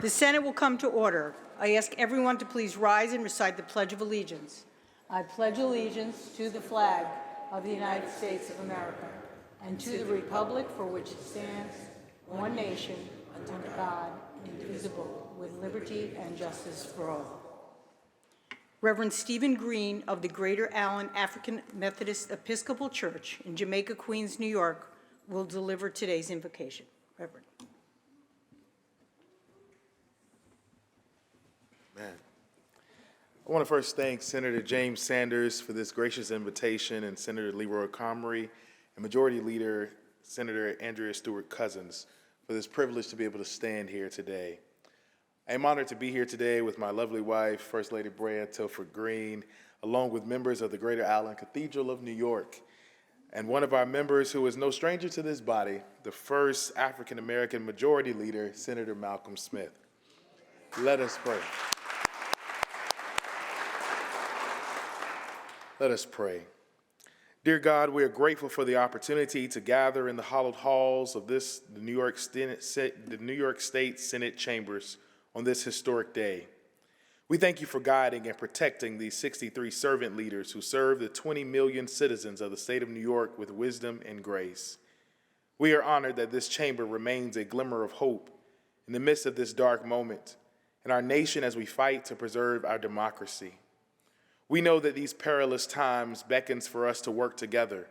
The Senate will come to order. I ask everyone to please rise and recite the Pledge of Allegiance. I pledge allegiance to the flag of the United States of America and to the republic for which it stands, one nation, under God, indivisible, with liberty and justice for all. Reverend Stephen Green of the Greater Allen African Methodist Episcopal Church in Jamaica, Queens, New York, will deliver today's invocation. Reverend. Man. I want to first thank Senator James Sanders for this gracious invitation, and Senator Leroy Comrie and Majority Leader Senator Andrea Stewart-Cousins for this privilege to be able to stand here today. I am honored to be here today with my lovely wife, First Lady Brea Tilford Green, along with members of the Greater Allen Cathedral of New York, and one of our members who is no stranger to this body, the first African-American Majority Leader, Senator Malcolm Smith. Let us pray. Let us pray. Dear God, we are grateful for the opportunity to gather in the hallowed halls of the New York State Senate chambers on this historic day. We thank you for guiding and protecting these 63 servant leaders who serve the 20 million citizens of the state of New York with wisdom and grace. We are honored that this chamber remains a glimmer of hope in the midst of this dark moment in our nation as we fight to preserve our democracy. We know that these perilous times beckons for us to work together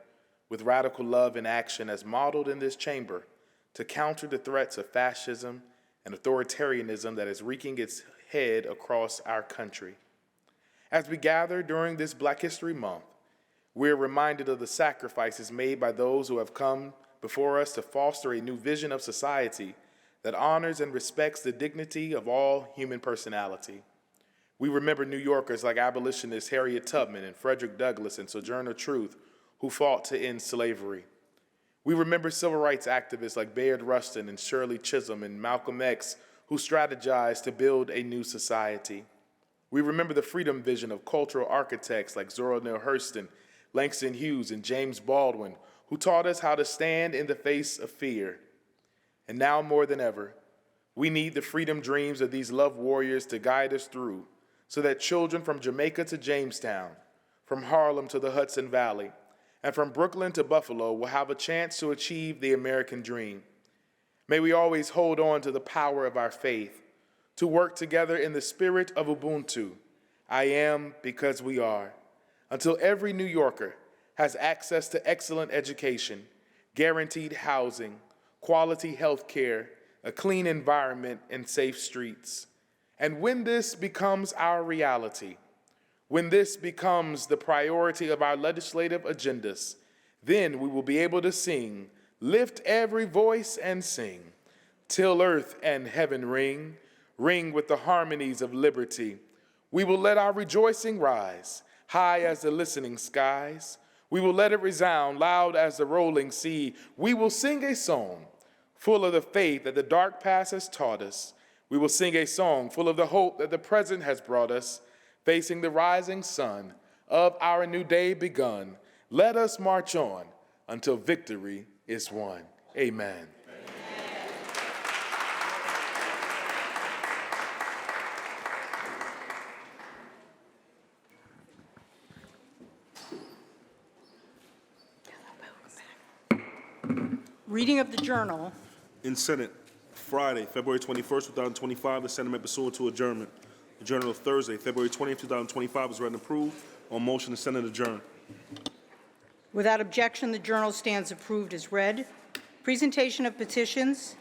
with radical love and action as modeled in this chamber to counter the threats of fascism and authoritarianism that is wreaking its head across our country. As we gather during this Black History Month, we are reminded of the sacrifices made by those who have come before us to foster a new vision of society that honors and respects the dignity of all human personality. We remember New Yorkers like abolitionists Harriet Tubman and Frederick Douglass and Sojourner Truth, who fought to end slavery. We remember civil rights activists like Bayard Rustin and Shirley Chisholm and Malcolm X, who strategized to build a new society. We remember the freedom vision of cultural architects like Zora Neale Hurston, Langston Hughes, and James Baldwin, who taught us how to stand in the face of fear. And now more than ever, we need the freedom dreams of these love warriors to guide us through, so that children from Jamaica to Jamestown, from Harlem to the Hudson Valley, and from Brooklyn to Buffalo will have a chance to achieve the American dream. May we always hold on to the power of our faith, to work together in the spirit of Ubuntu, I am because we are, until every New Yorker has access to excellent education, guaranteed housing, quality health care, a clean environment, and safe streets. And when this becomes our reality, when this becomes the priority of our legislative agendas, then we will be able to sing, lift every voice and sing, till earth and heaven ring, ring with the harmonies of liberty. We will let our rejoicing rise, high as the listening skies. We will let it resound loud as the rolling sea. We will sing a song full of the faith that the dark past has taught us. We will sing a song full of the hope that the present has brought us, facing the rising sun of our new day begun. Let us march on until victory is won. Amen. Reading of the journal. In Senate, Friday, February 21st, 2025, the Senate met pursuant to adjournment. The journal of Thursday, February 20th, 2025 was read and approved. On motion, the Senate adjourned. Without objection, the journal stands approved as read. Presentation of petitions,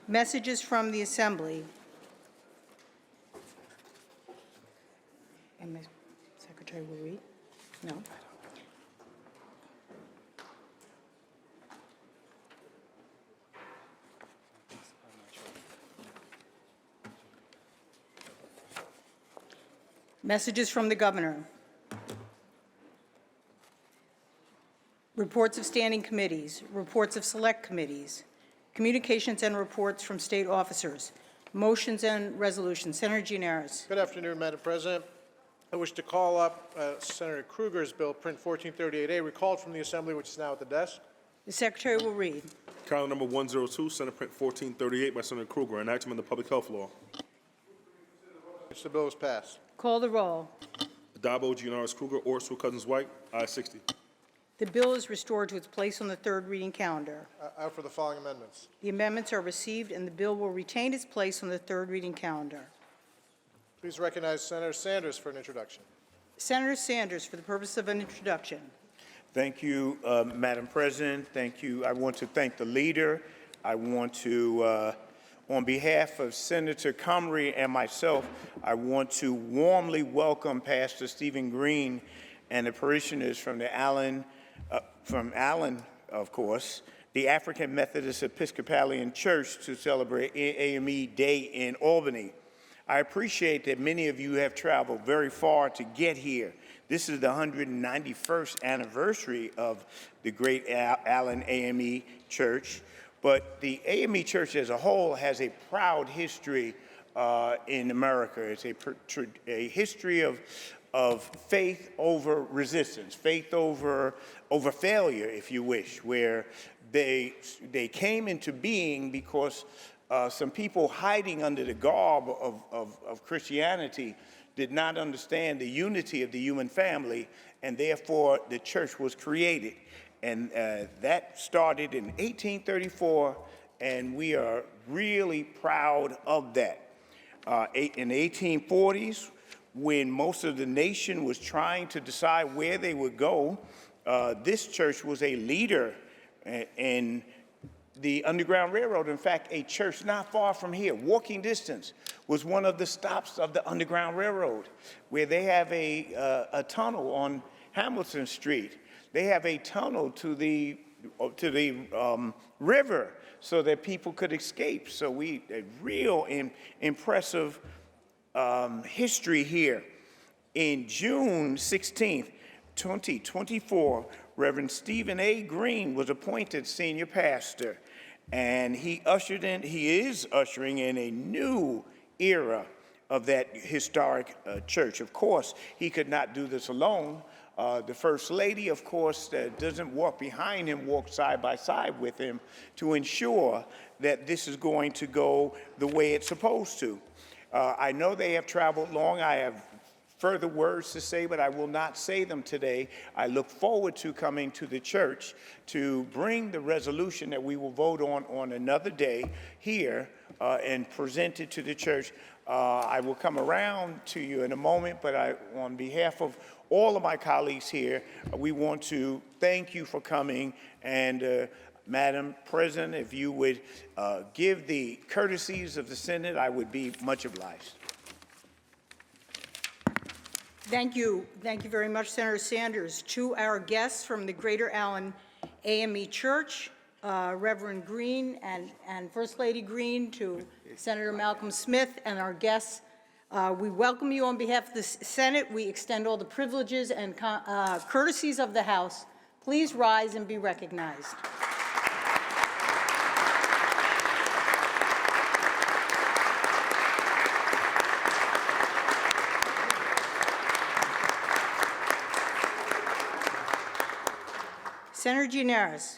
messages from the Assembly. And the Secretary will read? No. Messages from the Governor. Reports of standing committees, reports of select committees, communications and reports from state officers, motions and resolutions. Senator Gianaris. Good afternoon, Madam President. I wish to call up Senator Kruger's bill, print 1438A, recalled from the Assembly, which is now at the desk. The Secretary will read. Calendar number 102, Senate Print 1438 by Senator Kruger, enactment of the Public Health Law. The bill is passed. Call the roll. Addabbo, Gianaris Kruger, Orso, Cousins White, ayes 60. The bill is restored to its place on the third reading calendar. I offer the following amendments. The amendments are received, and the bill will retain its place on the third reading calendar. Please recognize Senator Sanders for an introduction. Senator Sanders, for the purpose of an introduction. Thank you, Madam President. Thank you. I want to thank the leader. I want to, on behalf of Senator Comrie and myself, I want to warmly welcome Pastor Stephen Green and the parishioners from Allen, of course, the African Methodist Episcopalian Church to celebrate AME Day in Albany. I appreciate that many of you have traveled very far to get here. This is the 191st anniversary of the great Allen AME Church, but the AME Church as a whole has a proud history in America. It's a history of faith over resistance, faith over failure, if you wish, where they came into being because some people hiding under the garb of Christianity did not understand the unity of the human family, and therefore the church was created. And that started in 1834, and we are really proud of that. In the 1840s, when most of the nation was trying to decide where they would go, this church was a leader in the Underground Railroad. In fact, a church not far from here, walking distance, was one of the stops of the Underground Railroad, where they have a tunnel on Hamilton Street. They have a tunnel to the river so that people could escape. So a real impressive history here. In June 16th, 2024, Reverend Stephen A. Green was appointed senior pastor, and he is ushering in a new era of that historic church. Of course, he could not do this alone. The First Lady, of course, doesn't walk behind him, walk side by side with him to ensure that this is going to go the way it's supposed to. I know they have traveled long. I have further words to say, but I will not say them today. I look forward to coming to the church to bring the resolution that we will vote on another day here and present it to the church. I will come around to you in a moment, but on behalf of all of my colleagues here, we want to thank you for coming. And Madam President, if you would give the courtesies of the Senate, I would be much obliged. Thank you. Thank you very much, Senator Sanders. To our guests from the Greater Allen AME Church, Reverend Green and First Lady Green, to Senator Malcolm Smith and our guests, we welcome you on behalf of the Senate. We extend all the privileges and courtesies of the House. Please rise and be recognized. Senator Gianaris.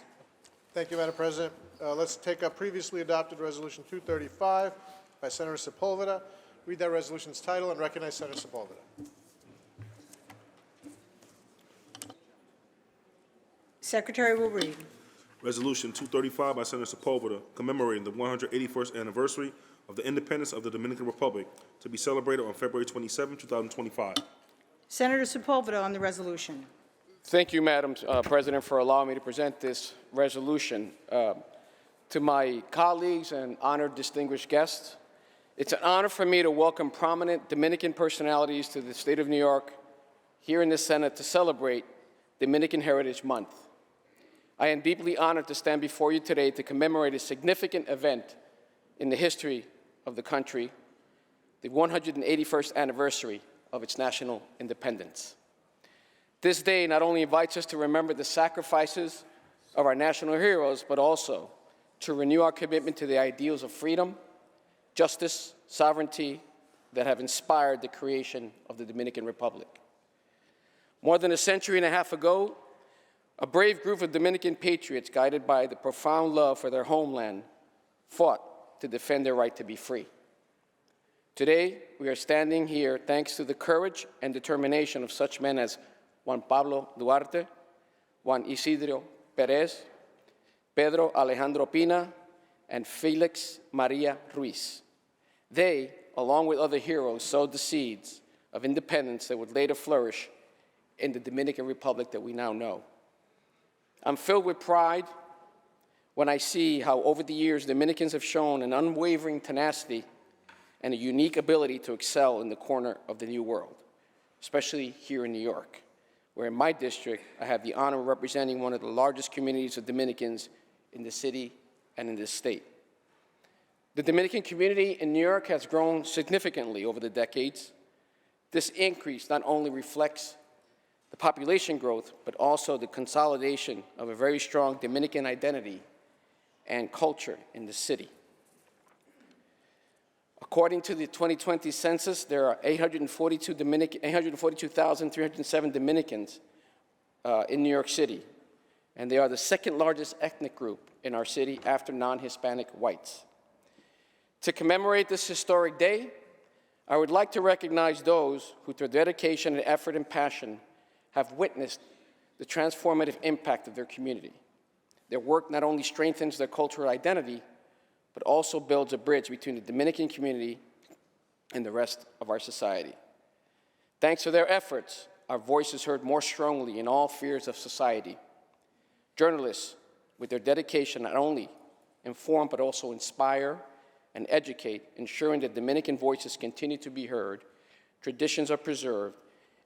Thank you, Madam President. Let's take up previously adopted Resolution 235 by Senator Sepulveda. Read that resolution's title and recognize Senator Sepulveda. Secretary will read. Resolution 235 by Senator Sepulveda, commemorating the 181st anniversary of the independence of the Dominican Republic, to be celebrated on February 27, 2025. Senator Sepulveda on the resolution. Thank you, Madam President, for allowing me to present this resolution. To my colleagues and honored distinguished guests, it's an honor for me to welcome prominent Dominican personalities to the state of New York here in the Senate to celebrate Dominican Heritage Month. I am deeply honored to stand before you today to commemorate a significant event in the history of the country, the 181st anniversary of its national independence. This day not only invites us to remember the sacrifices of our national heroes, but also to renew our commitment to the ideals of freedom, justice, sovereignty that have inspired the creation of the Dominican Republic. More than a century and a half ago, a brave group of Dominican patriots, guided by the profound love for their homeland, fought to defend their right to be free. Today, we are standing here thanks to the courage and determination of such men as Juan Pablo Duarte, Juan Isidro Perez, Pedro Alejandro Pina, and Felix Maria Ruiz. They, along with other heroes, sowed the seeds of independence that would later flourish in the Dominican Republic that we now know. I'm filled with pride when I see how over the years Dominicans have shown an unwavering tenacity and a unique ability to excel in the corner of the new world, especially here in New York, where in my district I have the honor of representing one of the largest communities of Dominicans in the city and in this state. The Dominican community in New York has grown significantly over the decades. This increase not only reflects the population growth, but also the consolidation of a very strong Dominican identity and culture in the city. According to the 2020 census, there are 842,307 Dominicans in New York City, and they are the second largest ethnic group in our city after non-Hispanic whites. To commemorate this historic day, I would like to recognize those who, through dedication and effort and passion, have witnessed the transformative impact of their community. Their work not only strengthens their cultural identity, but also builds a bridge between the Dominican community and the rest of our society. Thanks to their efforts, our voice is heard more strongly in all spheres of society. Journalists, with their dedication, not only inform but also inspire and educate, ensuring that Dominican voices continue to be heard, traditions are preserved,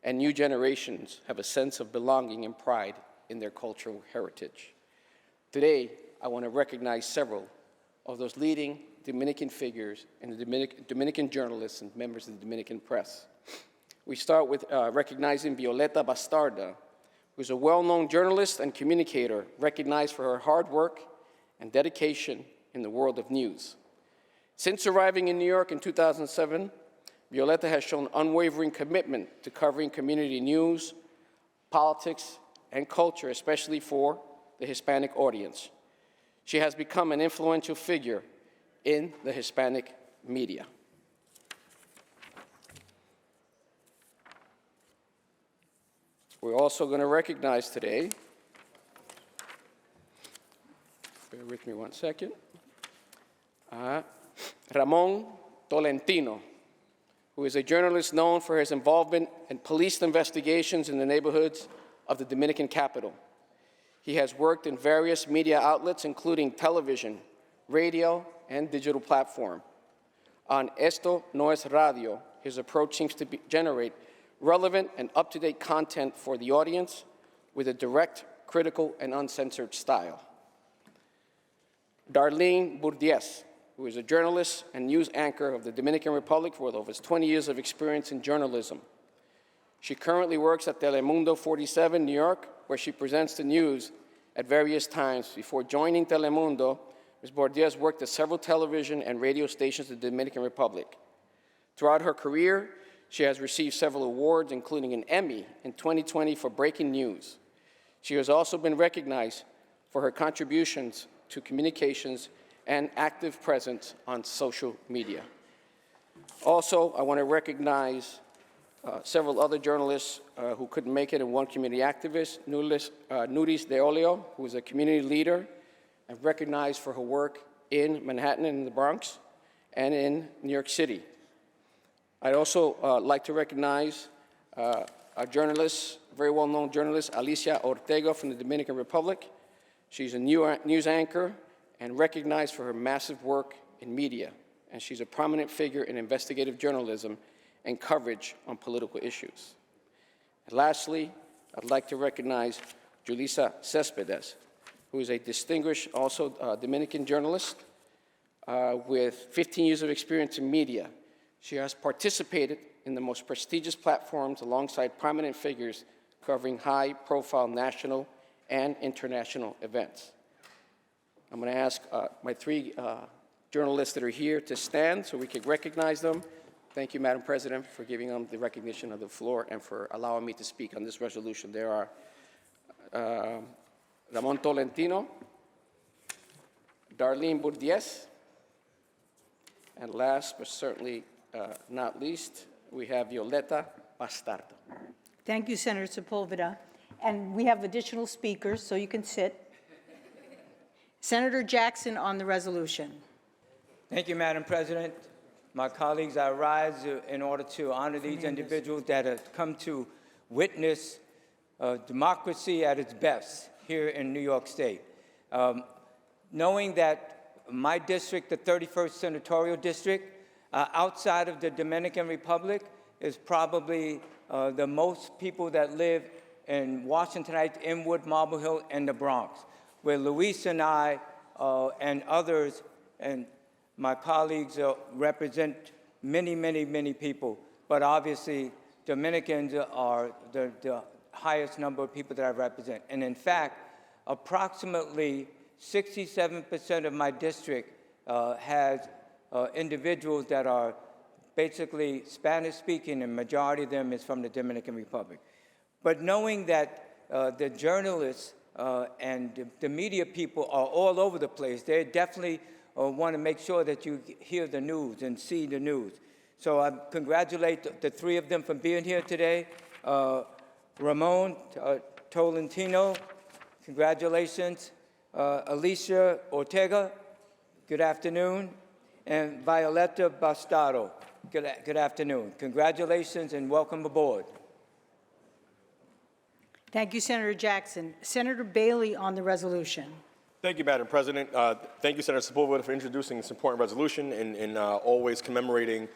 and new generations have a sense of belonging and pride in their cultural heritage. Today, I want to recognize several of those leading Dominican figures and the Dominican journalists and members of the Dominican press. We start with recognizing Violeta Bastarda, who is a well-known journalist and communicator recognized for her hard work and dedication in the world of news. Since arriving in New York in 2007, Violeta has shown unwavering commitment to covering community news, politics, and culture, especially for the Hispanic audience. She has become an influential figure in the Hispanic media. We're also going to recognize today, bear with me one second, Ramon Tolentino, who is a journalist known for his involvement in police investigations in the neighborhoods of the Dominican capital. He has worked in various media outlets, including television, radio, and digital platform. On Esto No Es Radio, his approach seems to generate relevant and up-to-date content for the audience with a direct, critical, and uncensored style. Darlene Bourdies, who is a journalist and news anchor of the Dominican Republic with over 20 years of experience in journalism. She currently works at Telemundo 47, New York, where she presents the news at various times. Before joining Telemundo, Ms. Bourdies worked at several television and radio stations in the Dominican Republic. Throughout her career, she has received several awards, including an Emmy in 2020 for breaking news. She has also been recognized for her contributions to communications and active presence on social media. Also, I want to recognize several other journalists who couldn't make it, and one community activist, Nuris De Olio, who is a community leader and recognized for her work in Manhattan and in the Bronx and in New York City. I'd also like to recognize a journalist, very well-known journalist, Alicia Ortega from the Dominican Republic. She's a news anchor and recognized for her massive work in media, and she's a prominent figure in investigative journalism and coverage on political issues. And lastly, I'd like to recognize Julissa Cespedes, who is a distinguished, also Dominican journalist with 15 years of experience in media. She has participated in the most prestigious platforms alongside prominent figures covering high-profile national and international events. I'm going to ask my three journalists that are here to stand so we can recognize them. Thank you, Madam President, for giving them the recognition of the floor and for allowing me to speak on this resolution. There are Ramon Tolentino, Darlene Bourdies, and last but certainly not least, we have Violeta Bastardo. Thank you, Senator Sepulveda. And we have additional speakers, so you can sit. Senator Jackson on the resolution. Thank you, Madam President. My colleagues, I rise in order to honor these individuals that have come to witness democracy at its best here in New York State. Knowing that my district, the 31st Senatorial District, outside of the Dominican Republic, is probably the most people that live in Washington Heights, Inwood, Marble Hill, and the Bronx, where Luis and I and others and my colleagues represent many, many, many people. But obviously, Dominicans are the highest number of people that I represent. And in fact, approximately 67% of my district has individuals that are basically Spanish-speaking, and majority of them is from the Dominican Republic. But knowing that the journalists and the media people are all over the place, they definitely want to make sure that you hear the news and see the news. So I congratulate the three of them for being here today. Ramon Tolentino, congratulations. Alicia Ortega, good afternoon. And Violeta Bastardo, good afternoon. Congratulations and welcome aboard. Thank you, Senator Jackson. Senator Bailey on the resolution. Thank you, Madam President. Thank you, Senator Sepulveda, for introducing this important resolution and always commemorating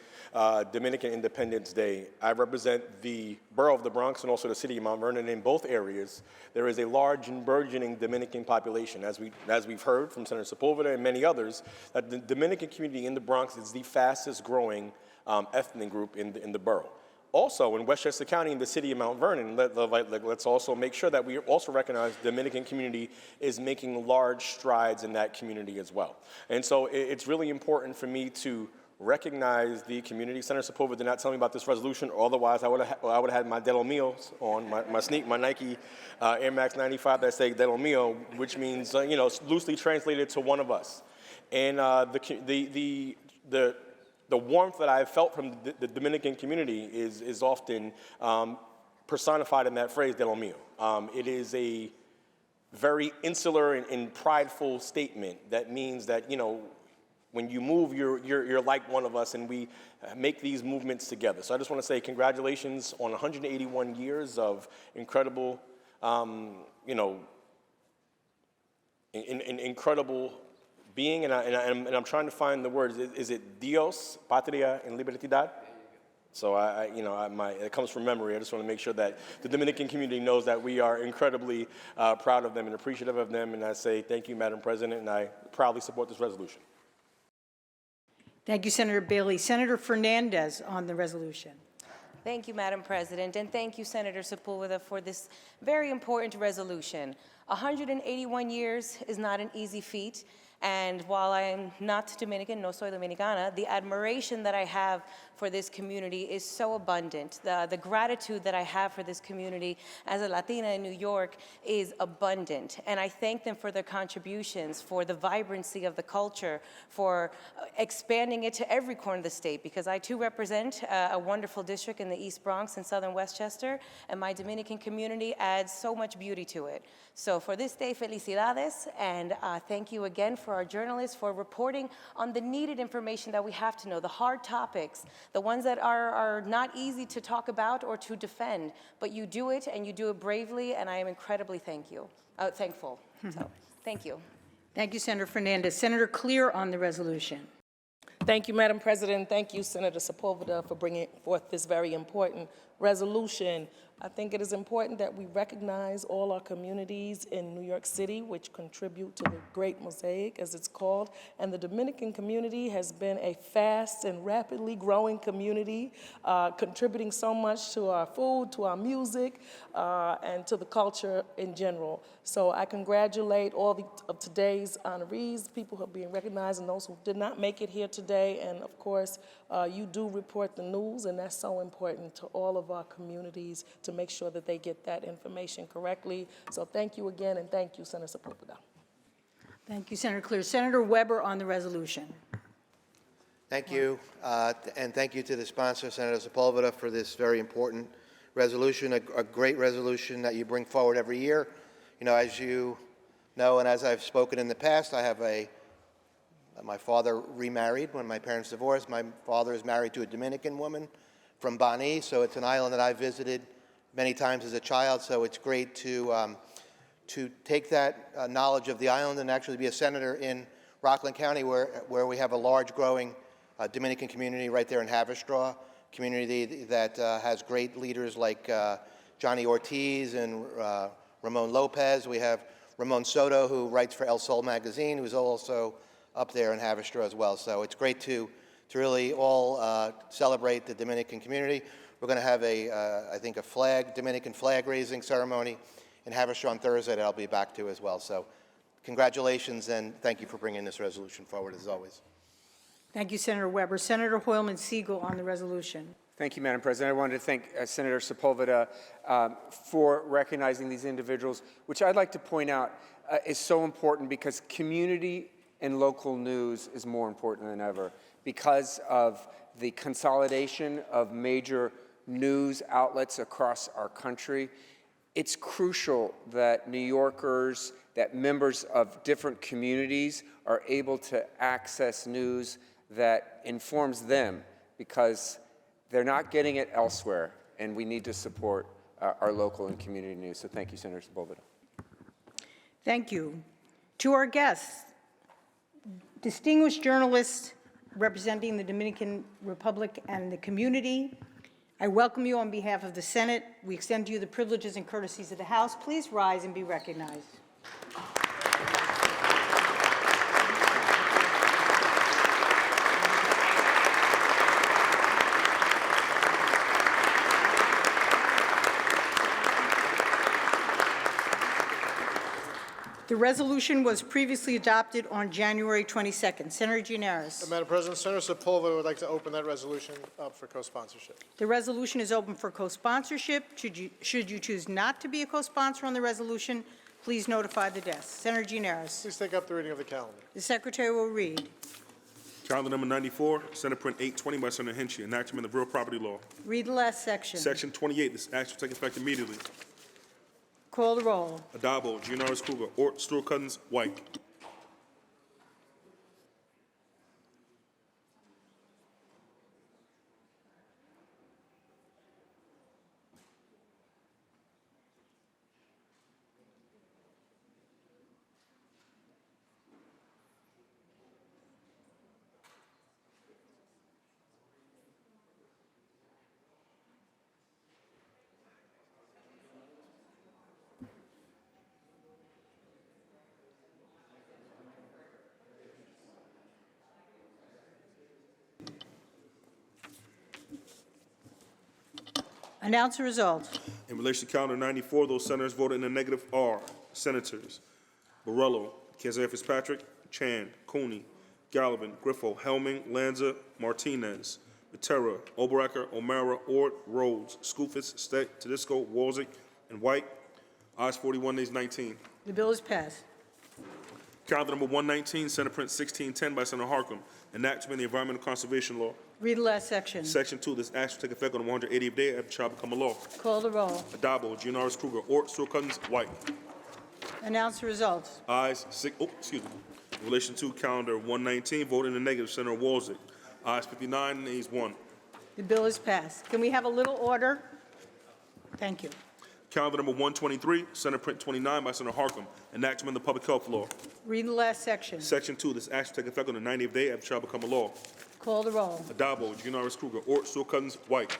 Dominican Independence Day. I represent the borough of the Bronx and also the city of Mount Vernon. In both areas, there is a large and burgeoning Dominican population. As we've heard from Senator Sepulveda and many others, that the Dominican community in the Bronx is the fastest growing ethnic group in the borough. Also, in Westchester County, in the city of Mount Vernon, let's also make sure that we also recognize the Dominican community is making large strides in that community as well. And so it's really important for me to recognize the community. Senator Sepulveda did not tell me about this resolution, or otherwise I would have had my De Los Míos on, my Nike Air Max 95 that say De Los Míos, which means, loosely translated to one of us. And the warmth that I've felt from the Dominican community is often personified in that phrase, de lo mío. It is a very insular and prideful statement that means that, when you move, you're like one of us, and we make these movements together. So I just want to say congratulations on 181 years of incredible, incredible being, and I'm trying to find the words. Is it Dios, Patria, and Libertad? So it comes from memory. I just want to make sure that the Dominican community knows that we are incredibly proud of them and appreciative of them. And I say thank you, Madam President, and I proudly support this resolution. Thank you, Senator Bailey. Senator Fernandez on the resolution. Thank you, Madam President, and thank you, Senator Sepulveda, for this very important resolution. 181 years is not an easy feat. And while I am not Dominican, no soy Dominicana, the admiration that I have for this community is so abundant. The gratitude that I have for this community as a Latina in New York is abundant. And I thank them for their contributions, for the vibrancy of the culture, for expanding it to every corner of the state, because I too represent a wonderful district in the East Bronx and Southern Westchester, and my Dominican community adds so much beauty to it. So for this day, felicidades, and thank you again for our journalists for reporting on the needed information that we have to know, the hard topics, the ones that are not easy to talk about or to defend, but you do it and you do it bravely, and I am incredibly thankful. So thank you. Thank you, Senator Fernandez. Senator Clear on the resolution. Thank you, Madam President. Thank you, Senator Sepulveda, for bringing forth this very important resolution. I think it is important that we recognize all our communities in New York City, which contribute to the Great Mosaic, as it's called. And the Dominican community has been a fast and rapidly growing community, contributing so much to our food, to our music, and to the culture in general. So I congratulate all of today's honorees, people who are being recognized, and those who did not make it here today. And of course, you do report the news, and that's so important to all of our communities to make sure that they get that information correctly. So thank you again, and thank you, Senator Sepulveda. Thank you, Senator Clear. Senator Weber on the resolution. Thank you, and thank you to the sponsor, Senator Sepulveda, for this very important resolution, a great resolution that you bring forward every year. You know, as you know, and as I've spoken in the past, I have my father remarried when my parents divorced. My father is married to a Dominican woman from Bani, so it's an island that I visited many times as a child, so it's great to take that knowledge of the island and actually be a senator in Rockland County, where we have a large growing Dominican community right there in Haverstraw, community that has great leaders like Johnny Ortiz and Ramon Lopez. We have Ramon Soto, who writes for El Sol magazine, who's also up there in Haverstraw as well. So it's great to really all celebrate the Dominican community. We're going to have I think a Dominican flag raising ceremony in Haverstraw on Thursday that I'll be back to as well. So congratulations, and thank you for bringing this resolution forward as always. Thank you, Senator Weber. Senator Hoylman Siegel on the resolution. Thank you, Madam President. I wanted to thank Senator Sepulveda for recognizing these individuals, which I'd like to point out is so important because community and local news is more important than ever because of the consolidation of major news outlets across our country. It's crucial that New Yorkers, that members of different communities are able to access news that informs them because they're not getting it elsewhere, and we need to support our local and community news. So thank you, Senator Sepulveda. Thank you. To our guests, distinguished journalists representing the Dominican Republic and the community, I welcome you on behalf of the Senate. We extend to you the privileges and courtesies of the House. Please rise and be recognized. The resolution was previously adopted on January 22nd. Senator Gianaris. Madam President, Senator Sepulveda would like to open that resolution up for co-sponsorship. The resolution is open for co-sponsorship. Should you choose not to be a co-sponsor on the resolution, please notify the desk. Senator Gianaris. Please take up the reading of the calendar. The Secretary will read. Calendar number 94, Senate Print 820 by Senator Hinchey, enactment of real property law. Read the last section. Section 28, this act will take effect immediately. Call the roll. Adabo, Gianaris Kruger, Ort, Stewart Cousins, White. Announce the result. In relation to calendar 94, those senators voted in the negative are Senators Borrello, Kazan Fitzpatrick, Chan, Cooney, Gallivan, Griffo, Helming, Lanza, Martinez, Matera, Oberacker, O'Mara, Ort, Rhodes, Skoufis, Steck, Tedisco, Walzik, and White. Ayes 41, nays 19. The bill is passed. Calendar number 119, Senate Print 1610 by Senator Harkin, enactment of the Environmental Conservation Law. Read the last section. Section 2, this act will take effect on the 180th day after it shall become a law. Call the roll. Adabo, Gianaris Kruger, Ort, Stewart Cousins, White. Announce the results. Ayes 6, In relation to calendar 119, voted in the negative, Senator Walzik. Ayes 59, nays 1. The bill is passed. Can we have a little order? Thank you. Calendar number 123, Senate Print 29 by Senator Harkin, enactment of the Public Health Law. Read the last section. Section 2, this act will take effect on the 90th day after it shall become a law. Call the roll. Adabo, Gianaris Kruger, Ort, Stewart Cousins, White.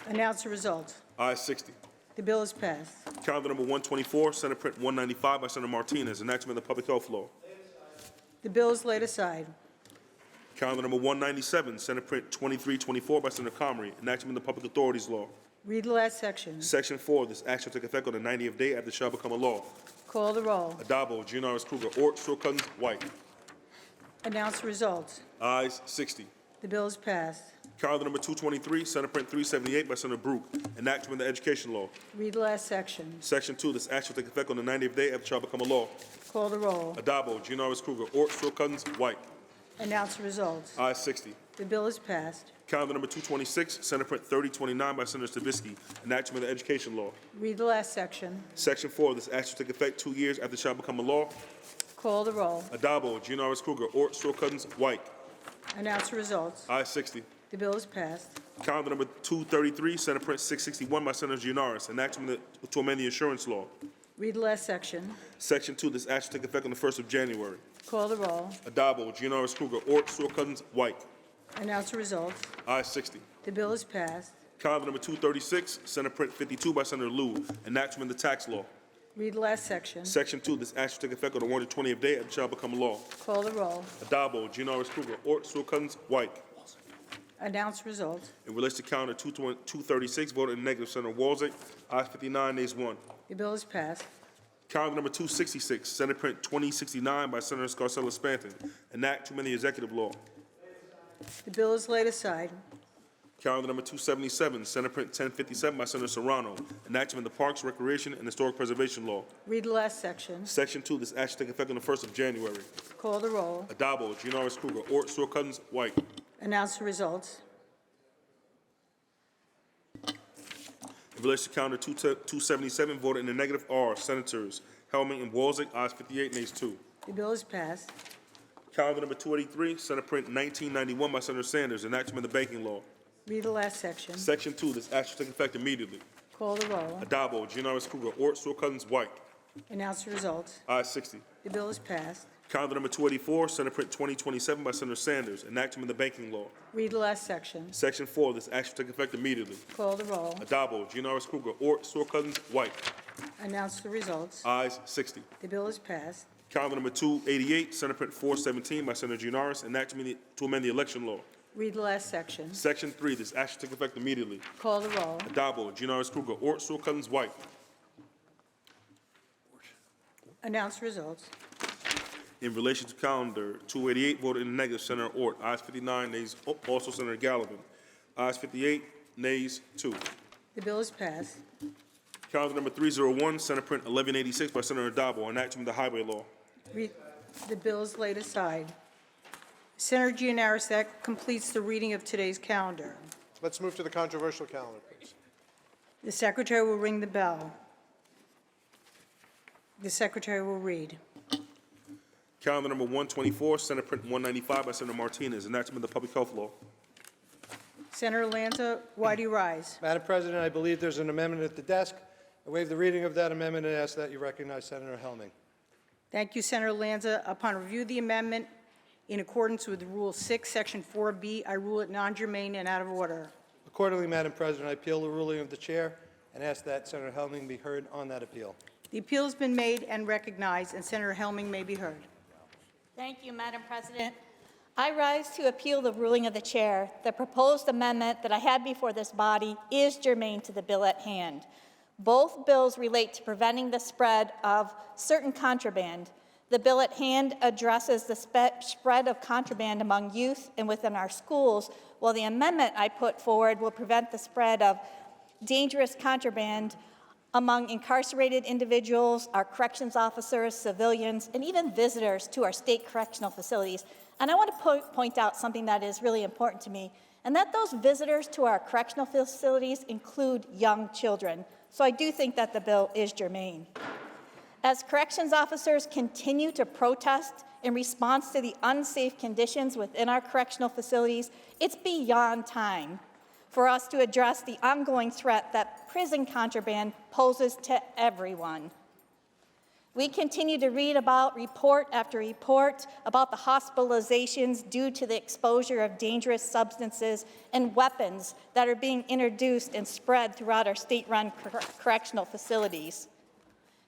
Announce the results. Ayes 60. The bill is passed. Calendar number 124, Senate Print 195 by Senator Martinez, enactment of the Public Health Law. The bill is laid aside. Calendar number 197, Senate Print 2324 by Senator Comrie, enactment of the Public Authorities Law. Read the last section. Section 4, this act shall take effect on the 90th day after it shall become a law. Call the roll. Adabo, Gianaris Kruger, Ort, Stewart Cousins, White. Announce the results. Ayes 60. The bill is passed. Calendar number 223, Senate Print 378 by Senator Brooke, enactment of the Education Law. Read the last section. Section 2, this act shall take effect on the 90th day after it shall become a law. Call the roll. Adabo, Gianaris Kruger, Ort, Stewart Cousins, White. Announce the results. Ayes 60. The bill is passed. Calendar number 226, Senate Print 3029 by Senator Stavisky, enactment of the education law. Read the last section. Section 4, this act shall take effect 2 years after it shall become a law. Call the roll. Adabo, Giannaris Kruger, Ort, Sewell Cousins, White. Announce the results. Ayes 60. The bill is passed. Calendar number 233, Senate Print 661 by Senator Giannaris, enactment to amend the insurance law. Read the last section. Section 2, this act shall take effect on the 1st of January. Call the roll. Adabo, Giannaris Kruger, Ort, Sewell Cousins, White. Announce the results. Ayes 60. The bill is passed. Calendar number 236, Senate Print 52 by Senator Liu, enactment of the tax law. Read the last section. Section 2, this act shall take effect on the 120th day after it shall become a law. Call the roll. Adabo, Giannaris Kruger, Ort, Sewell Cousins, White. Announce results. In relation to calendar 236, voted in negative, Senator Walczak. Ayes 59, nays 1. The bill is passed. Calendar number 266, Senate Print 2069 by Senator Scarcella Spanton, enact to amend the executive law. The bill is laid aside. Calendar number 277, Senate Print 1057 by Senator Serrano, enactment of the Parks, Recreation, and Historic Preservation Law. Read the last section. Section 2, this act shall take effect on the 1st of January. Call the roll. Adabo, Giannaris Kruger, Ort, Sewell Cousins, White. Announce the results. In relation to calendar 277, voted in the negative are Senators Helming and Walczak. Ayes 58, nays 2. The bill is passed. Calendar number 283, Senate Print 1991 by Senator Sanders, enactment of the banking law. Read the last section. Section 2, this act shall take effect immediately. Call the roll. Adabo, Giannaris Kruger, Ort, Sewell Cousins, White. Announce the results. Ayes 60. The bill is passed. Calendar number 284, Senate Print 2027 by Senator Sanders, enactment of the banking law. Read the last section. Section 4, this act shall take effect immediately. Call the roll. Adabo, Giannaris Kruger, Ort, Sewell Cousins, White. Announce the results. Ayes 60. The bill is passed. Calendar number 288, Senate Print 417 by Senator Giannaris, enactment to amend the election law. Read the last section. Section 3, this act shall take effect immediately. Call the roll. Adabo, Giannaris Kruger, Ort, Sewell Cousins, White. Announce the results. In relation to calendar 288, voted in the negative, Senator Ort. Ayes 59, nays, also Senator Gallivan. Ayes 58, nays 2. The bill is passed. Calendar number 301, Senate Print 1186 by Senator Adabo, enactment of the highway law. The bill is laid aside. Senator Giannaris, that completes the reading of today's calendar. Let's move to the controversial calendar, please. The secretary will ring the bell. The secretary will read. Calendar number 124, Senate Print 195 by Senator Martinez, enactment of the public health law. Senator Lanza, why do you rise? Madam President, I believe there's an amendment at the desk. I waive the reading of that amendment and ask that you recognize Senator Helming. Thank you, Senator Lanza. Upon review of the amendment, in accordance with Rule 6, Section 4B, I rule it non-germane and out of order. Accordingly, Madam President, I appeal the ruling of the chair and ask that Senator Helming be heard on that appeal. The appeal has been made and recognized, and Senator Helming may be heard. Thank you, Madam President. I rise to appeal the ruling of the chair. The proposed amendment that I had before this body is germane to the bill at hand. Both bills relate to preventing the spread of certain contraband. The bill at hand addresses the spread of contraband among youth and within our schools, while the amendment I put forward will prevent the spread of dangerous contraband among incarcerated individuals, our corrections officers, civilians, and even visitors to our state correctional facilities. And I want to point out something that is really important to me, and that those visitors to our correctional facilities include young children. So I do think that the bill is germane. As corrections officers continue to protest in response to the unsafe conditions within our correctional facilities, it's beyond time for us to address the ongoing threat that prison contraband poses to everyone. We continue to read about report after report about the hospitalizations due to the exposure of dangerous substances and weapons that are being introduced and spread throughout our state-run correctional facilities.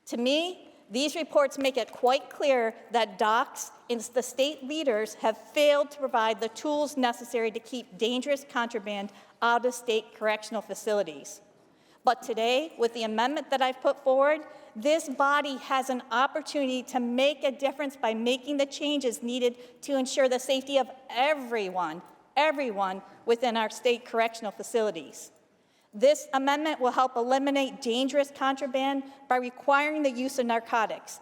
To me, these reports make it quite clear that docs and the state leaders have failed to provide the tools necessary to keep dangerous contraband out of state correctional facilities. But today, with the amendment that I've put forward, this body has an opportunity to make a difference by making the changes needed to ensure the safety of everyone within our state correctional facilities. This amendment will help eliminate dangerous contraband by requiring the use of narcotics,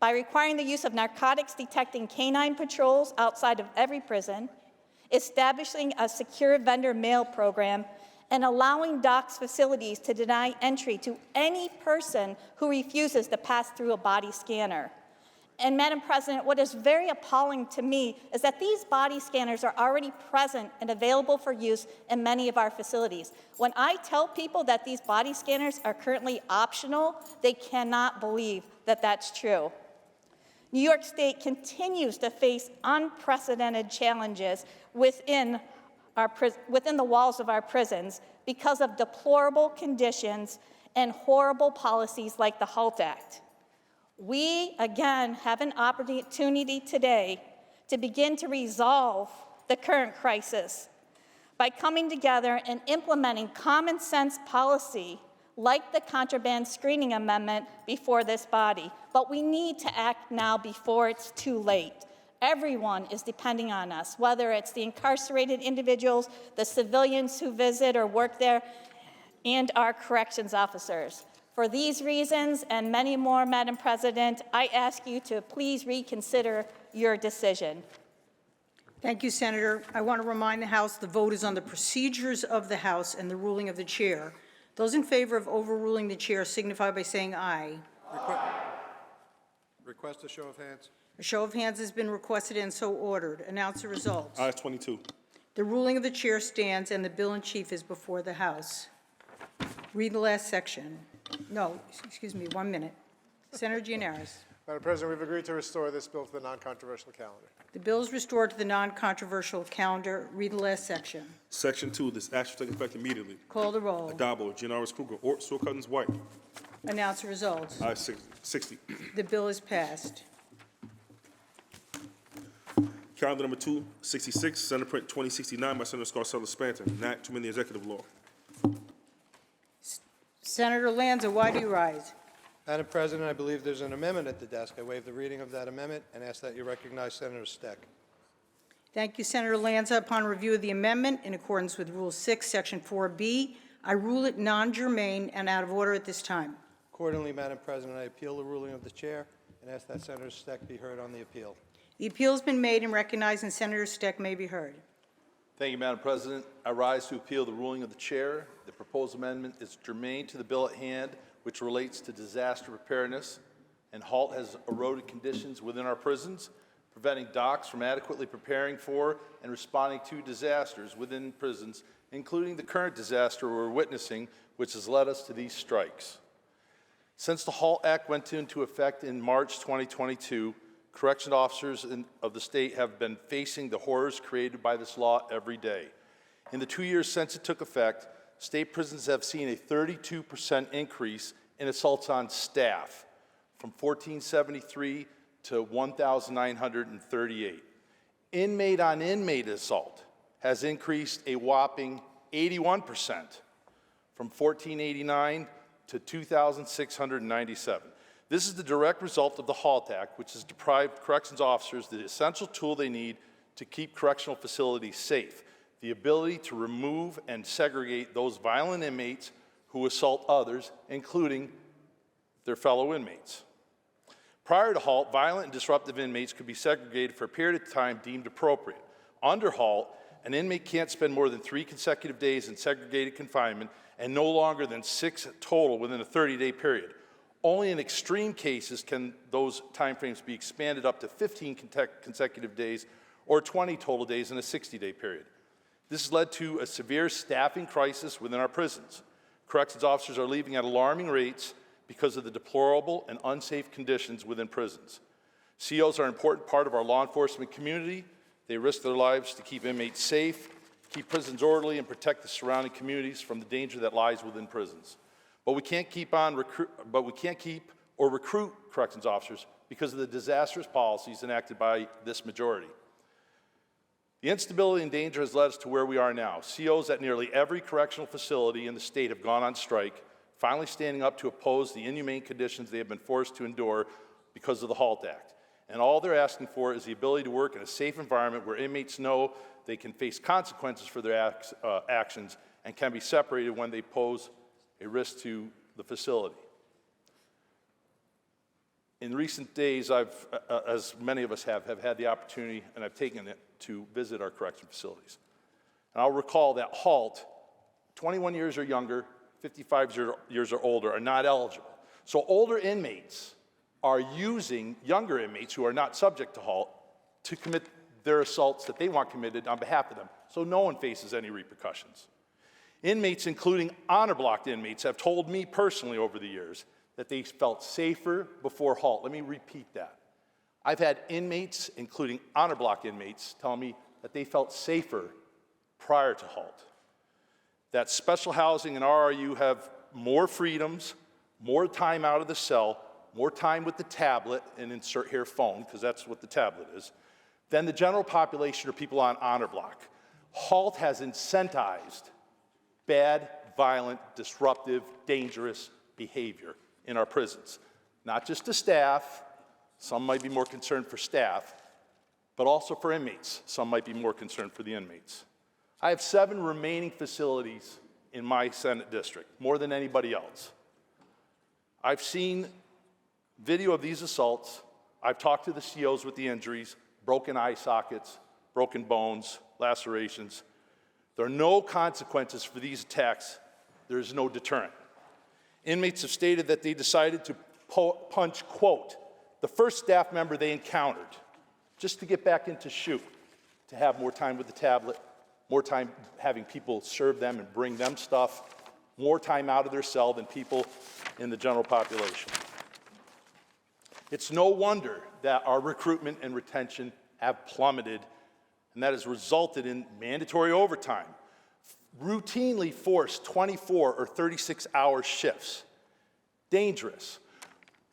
by requiring the use of narcotics detecting canine patrols outside of every prison, establishing a secure vendor mail program, and allowing DOCS facilities to deny entry to any person who refuses to pass through a body scanner. And Madam President, what is very appalling to me is that these body scanners are already present and available for use in many of our facilities. When I tell people that these body scanners are currently optional, they cannot believe that that's true. New York State continues to face unprecedented challenges within the walls of our prisons because of deplorable conditions and horrible policies like the HALT Act. We, again, have an opportunity today to begin to resolve the current crisis by coming together and implementing common sense policy like the Contraband Screening Amendment before this body. But we need to act now before it's too late. Everyone is depending on us, whether it's the incarcerated individuals, the civilians who visit or work there, and our corrections officers. For these reasons and many more, Madam President, I ask you to please reconsider your decision. Thank you, Senator. I want to remind the House the vote is on the procedures of the House and the ruling of the chair. Those in favor of overruling the chair signify by saying aye. Request a show of hands. A show of hands has been requested and so ordered. Announce the results. Ayes 22. The ruling of the chair stands and the bill in chief is before the House. Read the last section. No, excuse me, 1 minute. Senator Gianaris. Madam President, we've agreed to restore this bill to the non-controversial calendar. The bill is restored to the non-controversial calendar. Read the last section. Section 2, this action take effect immediately. Call the roll. Adabo, Gianaris Kruger, Ort, Sewell Cousins, White. Announce the results. Ayes 60. The bill is passed. Calendar number 266, Senate Print 2069 by Senator Scarcella Spanton, enact to amend the executive law. Senator Lanza, why do you rise? Madam President, I believe there's an amendment at the desk. I waive the reading of that amendment and ask that you recognize Senator Steck. Thank you, Senator Lanza. Upon review of the amendment, in accordance with Rule 6, Section 4B, I rule it non-germane and out of order at this time. Accordingly, Madam President, I appeal the ruling of the chair and ask that Senator Steck be heard on the appeal. The appeal has been made and recognized, and Senator Steck may be heard. Thank you, Madam President. I rise to appeal the ruling of the chair. The proposed amendment is germane to the bill at hand, which relates to disaster preparedness, and HALT has eroded conditions within our prisons, preventing DOCS from adequately preparing for and responding to disasters within prisons, including the current disaster we're witnessing, which has led us to these strikes. Since the HALT Act went into effect in March 2022, correctional officers of the state have been facing the horrors created by this law every day. In the 2 years since it took effect, state prisons have seen a 32% increase in assaults on staff, from 1,473 to 1,938. Inmate-on-inmate assault has increased a whopping 81%, from 1,489 to 2,697. This is the direct result of the HALT Act, which has deprived corrections officers the essential tool they need to keep correctional facilities safe, the ability to remove and segregate those violent inmates who assault others, including their fellow inmates. Prior to HALT, violent and disruptive inmates could be segregated for a period of time deemed appropriate. Under HALT, an inmate can't spend more than 3 consecutive days in segregated confinement and no longer than 6 total within a 30-day period. Only in extreme cases can those timeframes be expanded up to 15 consecutive days or 20 total days in a 60-day period. This has led to a severe staffing crisis within our prisons. Corrections officers are leaving at alarming rates because of the deplorable and unsafe conditions within prisons. COs are an important part of our law enforcement community. They risk their lives to keep inmates safe, keep prisons orderly, and protect the surrounding communities from the danger that lies within prisons. But we can't keep or recruit corrections officers because of the disastrous policies enacted by this majority. The instability and danger has led us to where we are now. COs at nearly every correctional facility in the state have gone on strike, finally standing up to oppose the inhumane conditions they have been forced to endure because of the HALT Act. And all they're asking for is the ability to work in a safe environment where inmates know they can face consequences for their actions and can be separated when they pose a risk to the facility. in recent days, as many of us have had the opportunity, and I've taken it to visit our correction facilities. And I'll recall that HALT, 21 years or younger, 55 years or older, are not eligible. So older inmates are using younger inmates who are not subject to HALT to commit their assaults that they want committed on behalf of them, so no one faces any repercussions. Inmates, including honor blocked inmates, have told me personally over the years that they felt safer before HALT. Let me repeat that. I've had inmates, including honor block inmates, tell me that they felt safer prior to HALT. That special housing and RRU have more freedoms, more time out of the cell, more time with the tablet, and insert here phone, because that's what the tablet is, than the general population or people on honor block. HALT has incentivized bad, violent, disruptive, dangerous behavior in our prisons. Not just to staff, some might be more concerned for staff, but also for inmates. Some might be more concerned for the inmates. I have 7 remaining facilities in my Senate district, more than anybody else. I've seen video of these assaults. I've talked to the COs with the injuries, broken eye sockets, broken bones, lacerations. There are no consequences for these attacks. There is no deterrent. Inmates have stated that they decided to punch, quote, the first staff member they encountered, just to get back into shoot, to have more time with the tablet, more time having people serve them and bring them stuff, more time out of their cell than people in the general population. It's no wonder that our recruitment and retention have plummeted, and that has resulted in mandatory overtime, routinely forced 24 or 36-hour shifts. Dangerous.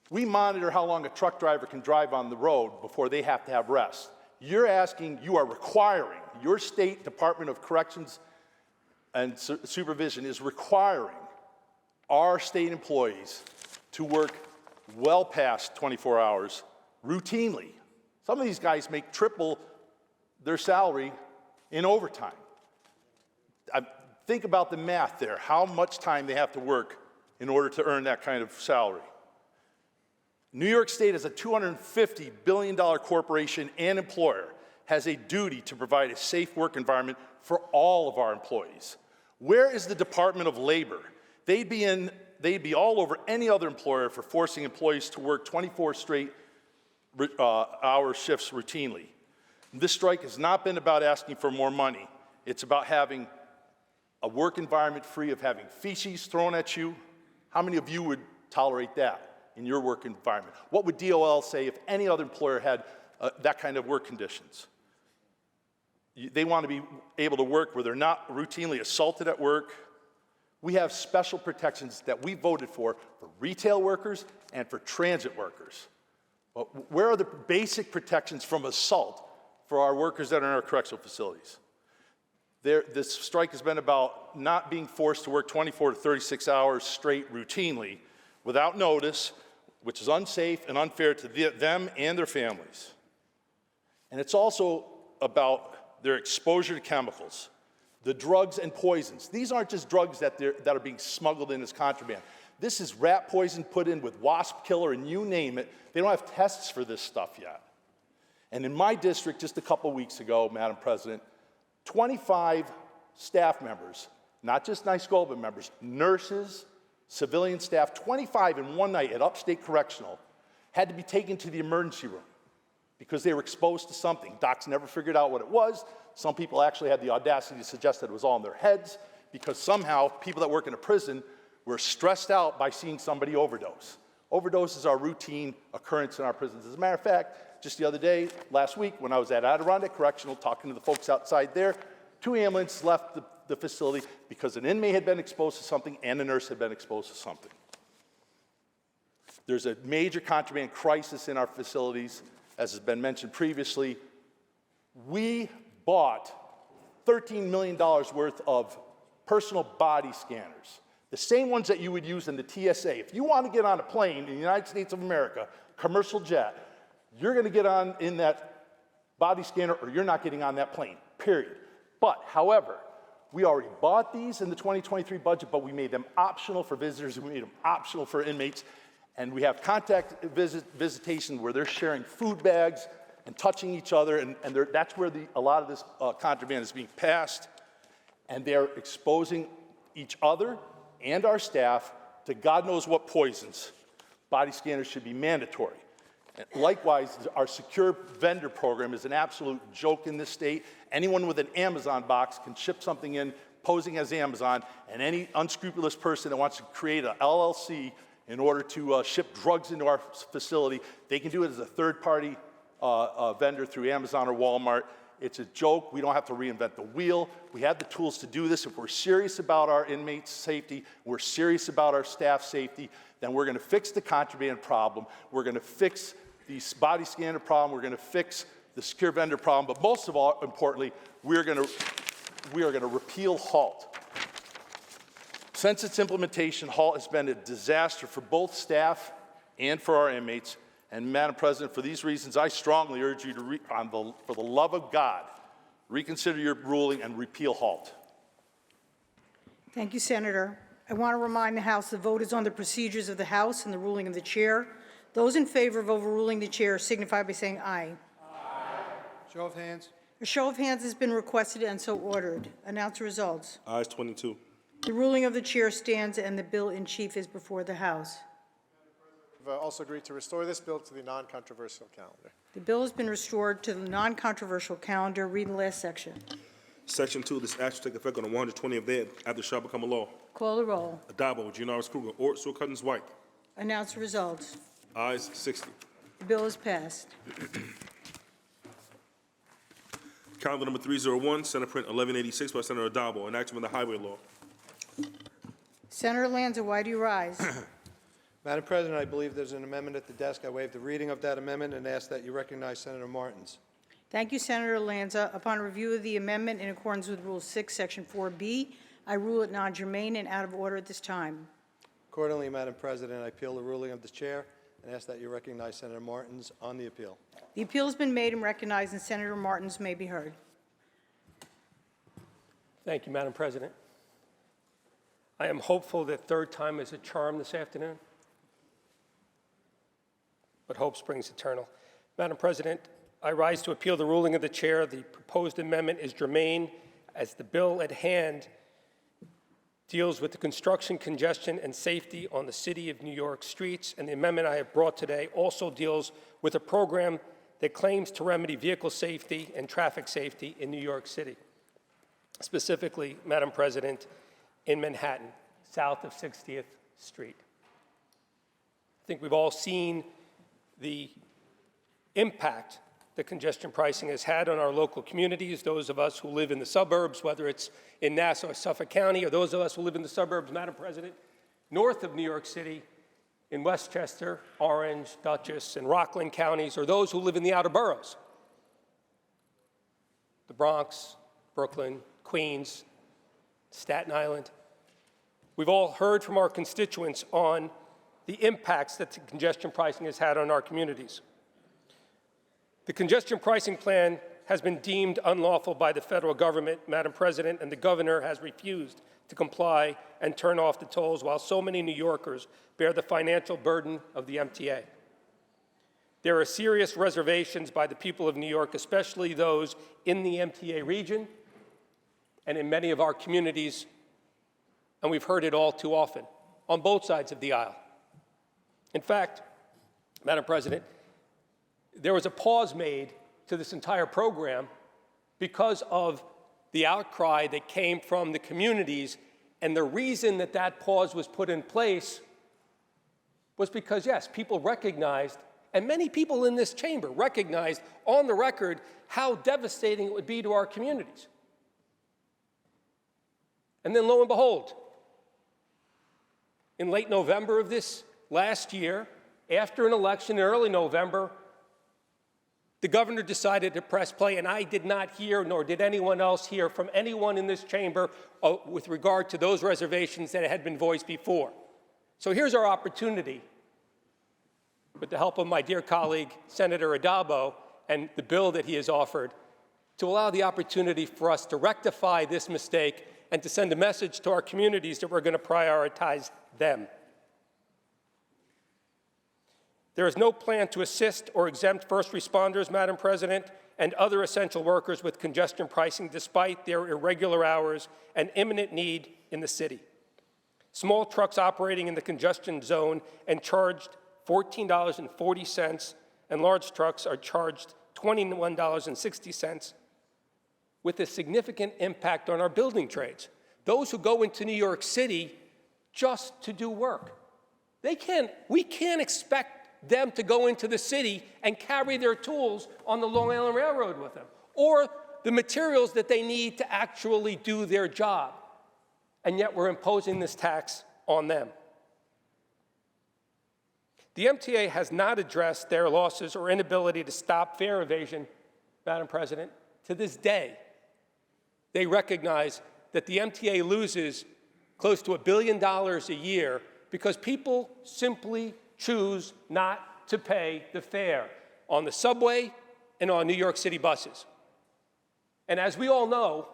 We monitor how long a truck driver can drive on the road before they have to have rest. You are requiring, your state Department of Corrections and Supervision is requiring our state employees to work well past 24 hours routinely. Some of these guys make triple their salary in overtime. Think about the math there, how much time they have to work in order to earn that kind of salary. New York State, as a $250 billion corporation and employer, has a duty to provide a safe work environment for all of our employees. Where is the Department of Labor? They'd be all over any other employer for forcing employees to work 24 straight hour shifts routinely. This strike has not been about asking for more money. It's about having a work environment free of having feces thrown at you. How many of you would tolerate that in your work environment? What would DOL say if any other employer had that kind of work conditions? They want to be able to work where they're not routinely assaulted at work. We have special protections that we voted for retail workers and for transit workers. But where are the basic protections from assault for our workers that are in our correctional facilities? This strike has been about not being forced to work 24 to 36 hours straight routinely without notice, which is unsafe and unfair to them and their families. And it's also about their exposure to chemicals, the drugs and poisons. These aren't just drugs that are being smuggled in as contraband. This is rat poison put in with wasp killer and you name it. They don't have tests for this stuff yet. And in my district, just a couple weeks ago, Madam President, 25 staff members, not just NYSCOBA members, nurses, civilian staff, 25 in one night at Upstate Correctional, had to be taken to the emergency room because they were exposed to something. Docs never figured out what it was. Some people actually had the audacity to suggest that it was all in their heads because somehow people that work in a prison were stressed out by seeing somebody overdose. Overdoses are a routine occurrence in our prisons. As a matter of fact, just the other day, last week, when I was at Adirondack Correctional talking to the folks outside there, 2 ambulances left the facility because an inmate had been exposed to something and a nurse had been exposed to something. There's a major contraband crisis in our facilities, as has been mentioned previously. We bought $13 million worth of personal body scanners, the same ones that you would use in the TSA. If you want to get on a plane in the United States of America, commercial jet, you're going to get on in that body scanner or you're not getting on that plane, period. But, however, we already bought these in the 2023 budget, but we made them optional for visitors and we made them optional for inmates. And we have contact visitation where they're sharing food bags and touching each other, and that's where a lot of this contraband is being passed. And they're exposing each other and our staff to God knows what poisons. Body scanners should be mandatory. And likewise, our secure vendor program is an absolute joke in this state. Anyone with an Amazon box can ship something in posing as Amazon, and any unscrupulous person that wants to create an LLC in order to ship drugs into our facility, they can do it as a third-party vendor through Amazon or Walmart. It's a joke. We don't have to reinvent the wheel. We have the tools to do this. If we're serious about our inmates' safety, we're serious about our staff safety, then we're going to fix the contraband problem. We're going to fix the body scanner problem. We're going to fix the secure vendor problem. But most of all, importantly, we are going to repeal HALT. Since its implementation, HALT has been a disaster for both staff and for our inmates. And Madam President, for these reasons, I strongly urge you to, for the love of God, reconsider your ruling and repeal HALT. Thank you, Senator. I want to remind the House the vote is on the procedures of the House and the ruling of the chair. Those in favor of overruling the chair signify by saying aye. Aye. Show of hands. A show of hands has been requested and so ordered. Announce the results. Ayes 22. The ruling of the chair stands and the bill in chief is before the House. We've also agreed to restore this bill to the non-controversial calendar. The bill has been restored to the non-controversial calendar. Read the last section. Section 2, this act shall take effect on the 120th day after it shall become a law. Call the roll. Adabo, Giannaris Kruger, Ort, Sewell Cousins, White. Announce the results. Ayes 60. The bill is passed. Calendar number 301, Senate Print 1186 by Senator Adabo, enactment of the highway law. Senator Lanza, why do you rise? Madam President, I believe there's an amendment at the desk. I waive the reading of that amendment and ask that you recognize Senator Martins. Thank you, Senator Lanza. Upon review of the amendment in accordance with Rule 6, Section 4B, I rule it non-germane and out of order at this time. Accordingly, Madam President, I appeal the ruling of the chair and ask that you recognize Senator Martins on the appeal. The appeal has been made and recognized, and Senator Martins may be heard. Thank you, Madam President. I am hopeful that third time is a charm this afternoon, but hope springs eternal. Madam President, I rise to appeal the ruling of the chair. The proposed amendment is germane as the bill at hand deals with the construction, congestion, and safety on the City of New York streets, and the amendment I have brought today also deals with a program that claims to remedy vehicle safety and traffic safety in New York City. Specifically, Madam President, in Manhattan, south of 60th Street. I think we've all seen the impact that congestion pricing has had on our local communities, those of us who live in the suburbs, whether it's in Nassau or Suffolk County, or those of us who live in the suburbs, Madam President, north of New York City, in Westchester, Orange, Dutchess, and Rockland counties, or those who live in the outer boroughs, the Bronx, Brooklyn, Queens, Staten Island. We've all heard from our constituents on the impacts that the congestion pricing has had on our communities. The congestion pricing plan has been deemed unlawful by the federal government, Madam President, and the governor has refused to comply and turn off the tolls while so many New Yorkers bear the financial burden of the MTA. There are serious reservations by the people of New York, especially those in the MTA region and in many of our communities, and we've heard it all too often on both sides of the aisle. In fact, Madam President, there was a pause made to this entire program because of the outcry that came from the communities, and the reason that that pause was put in place was because, yes, people recognized, and many people in this chamber recognized on the record how devastating it would be to our communities. And then lo and behold, in late November of this last year, after an election in early November, the governor decided to press play, and I did not hear, nor did anyone else hear from anyone in this chamber with regard to those reservations that had been voiced before. So here's our opportunity, with the help of my dear colleague, Senator Adabo, and the bill that he has offered, to allow the opportunity for us to rectify this mistake and to send a message to our communities that we're going to prioritize them. There is no plan to assist or exempt first responders, Madam President, and other essential workers with congestion pricing despite their irregular hours and imminent need in the city. Small trucks operating in the congestion zone and charged $14.40, and large trucks are charged $21.60, with a significant impact on our building trades. Those who go into New York City just to do work. We can't expect them to go into the city and carry their tools on the Long Island Railroad with them, or the materials that they need to actually do their job. And yet we're imposing this tax on them. The MTA has not addressed their losses or inability to stop fare evasion, Madam President. To this day, they recognize that the MTA loses close to $1 billion a year because people simply choose not to pay the fare on the subway and on New York City buses. And as we all know,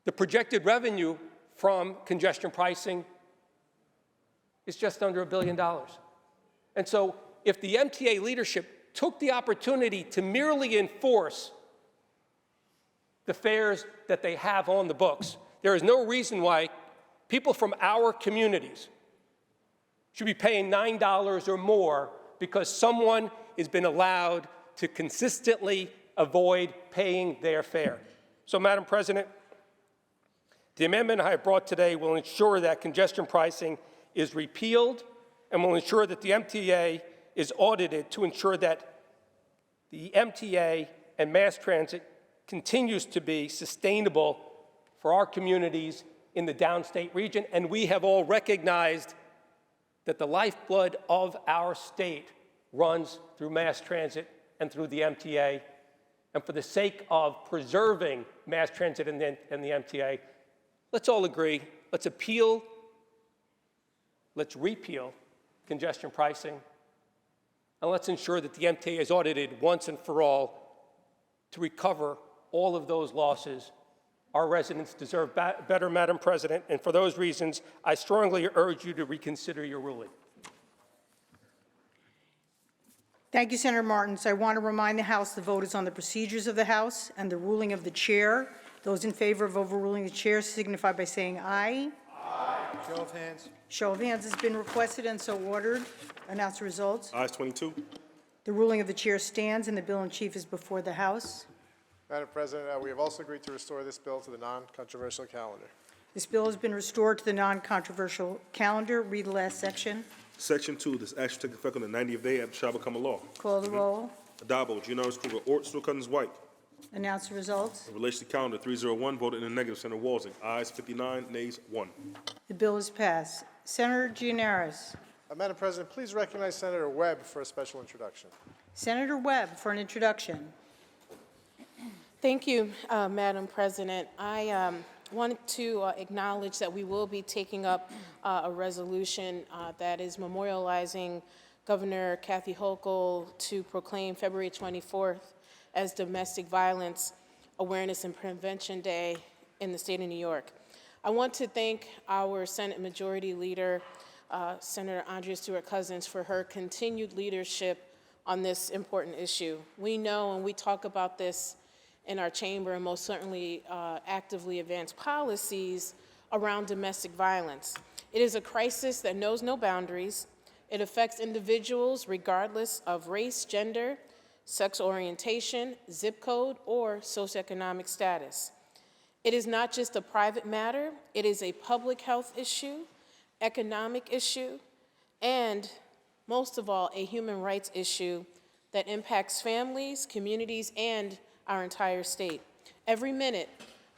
the projected revenue from congestion pricing is just under $1 billion. And so if the MTA leadership took the opportunity to merely enforce the fares that they have on the books, there is no reason why people from our communities should be paying $9 or more because someone has been allowed to consistently avoid paying their fare. So, Madam President, the amendment I have brought today will ensure that congestion pricing is repealed and will ensure that the MTA is audited to ensure that the MTA and mass transit continues to be sustainable for our communities in the downstate region. And we have all recognized that the lifeblood of our state runs through mass transit and through the MTA. And for the sake of preserving mass transit and the MTA, let's all agree, let's repeal congestion pricing, and let's ensure that the MTA is audited once and for all to recover all of those losses. Our residents deserve better, Madam President, and for those reasons, I strongly urge you to reconsider your ruling. Thank you, Senator Martins. I want to remind the House the vote is on the procedures of the House and the ruling of the chair. Those in favor of overruling the chair signify by saying aye. Aye. Show of hands. Show of hands has been requested and so ordered. Announce the results. Ayes 22. The ruling of the chair stands and the bill in chief is before the House. Madam President, we have also agreed to restore this bill to the non-controversial calendar. This bill has been restored to the non-controversial calendar. Read the last section. Section 2, this action take effect on the 90th day after it shall become a law. Call the roll. Adabo, Giannaris Kruger, Ort, Stewart Cousins, White. Announce the results. In relation to calendar 301, voted in the negative, Senator Walzing. Ayes 59, nays 1. The bill is passed. Senator Gianaris. Madam President, please recognize Senator Webb for a special introduction. Senator Webb for an introduction. Thank you, Madam President. I wanted to acknowledge that we will be taking up a resolution that is memorializing Governor Kathy Hochul to proclaim February 24th as Domestic Violence Awareness and Prevention Day in the state of New York. I want to thank our Senate Majority Leader, Senator Andrea Stewart Cousins, for her continued leadership on this important issue. We know, and we talk about this in our chamber, and most certainly actively advance policies around domestic violence. It is a crisis that knows no boundaries. It affects individuals regardless of race, gender, sex orientation, zip code, or socioeconomic status. It is not just a private matter, it is a public health issue, economic issue, and most of all, a human rights issue that impacts families, communities, and our entire state. Every minute,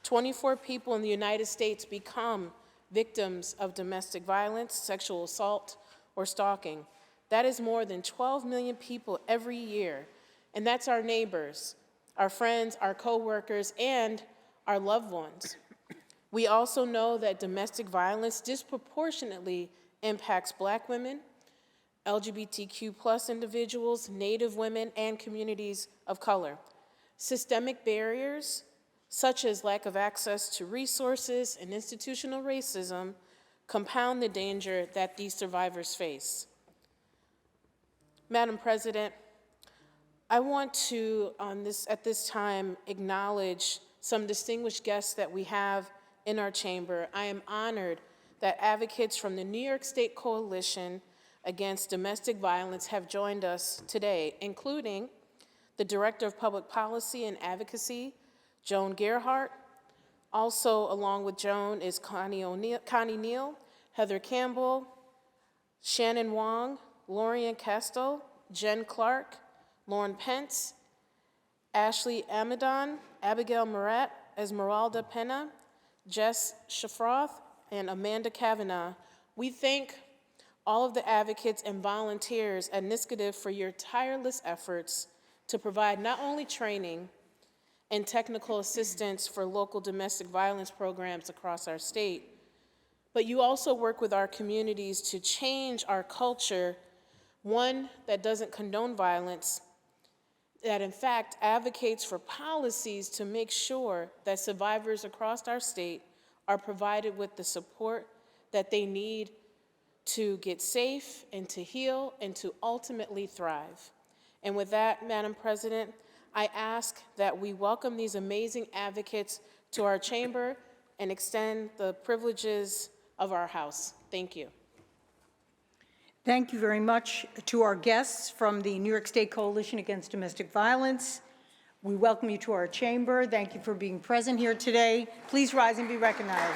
24 people in the United States become victims of domestic violence, sexual assault, or stalking. That is more than 12 million people every year. And that's our neighbors, our friends, our coworkers, and our loved ones. We also know that domestic violence disproportionately impacts Black women, LGBTQ+ individuals, Native women, and communities of color. Systemic barriers, such as lack of access to resources and institutional racism, compound the danger that these survivors face. Madam President, I want to, at this time, acknowledge some distinguished guests that we have in our chamber. I am honored that advocates from the New York State Coalition Against Domestic Violence have joined us today, including the Director of Public Policy and Advocacy, Joan Gerhardt. Also, along with Joan is Connie Neal, Heather Campbell, Shannon Wong, Lorian Castle, Jen Clark, Lauren Pence, Ashley Amadon, Abigail Murat, Esmeralda Pena, Jess Shafroth, and Amanda Kavanaugh. We thank all of the advocates and volunteers at NYSCDF for your tireless efforts to provide not only training and technical assistance for local domestic violence programs across our state, but you also work with our communities to change our culture, one that doesn't condone violence, that in fact advocates for policies to make sure that survivors across our state are provided with the support that they need to get safe and to heal and to ultimately thrive. And with that, Madam President, I ask that we welcome these amazing advocates to our chamber and extend the privileges of our House. Thank you. Thank you very much to our guests from the New York State Coalition Against Domestic Violence. We welcome you to our chamber. Thank you for being present here today. Please rise and be recognized.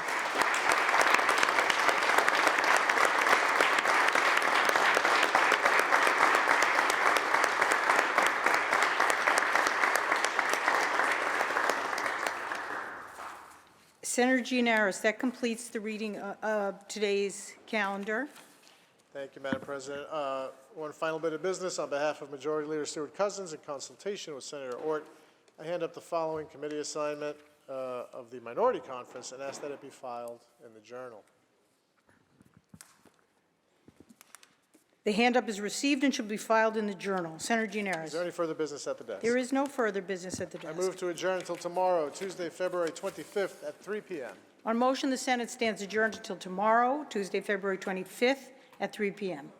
Senator Gianaris, that completes the reading of today's calendar. Thank you, Madam President. One final bit of business on behalf of Majority Leader Stewart Cousins in consultation with Senator Ort. I hand up the following committee assignment of the Minority Conference and ask that it be filed in the Journal. The hand-up is received and should be filed in the Journal. Senator Gianaris. Is there any further business at the desk? There is no further business at the desk. I move to adjourn until tomorrow, Tuesday, February 25th at 3 p.m. On motion, the Senate stands adjourned until tomorrow, Tuesday, February 25th at 3 p.m.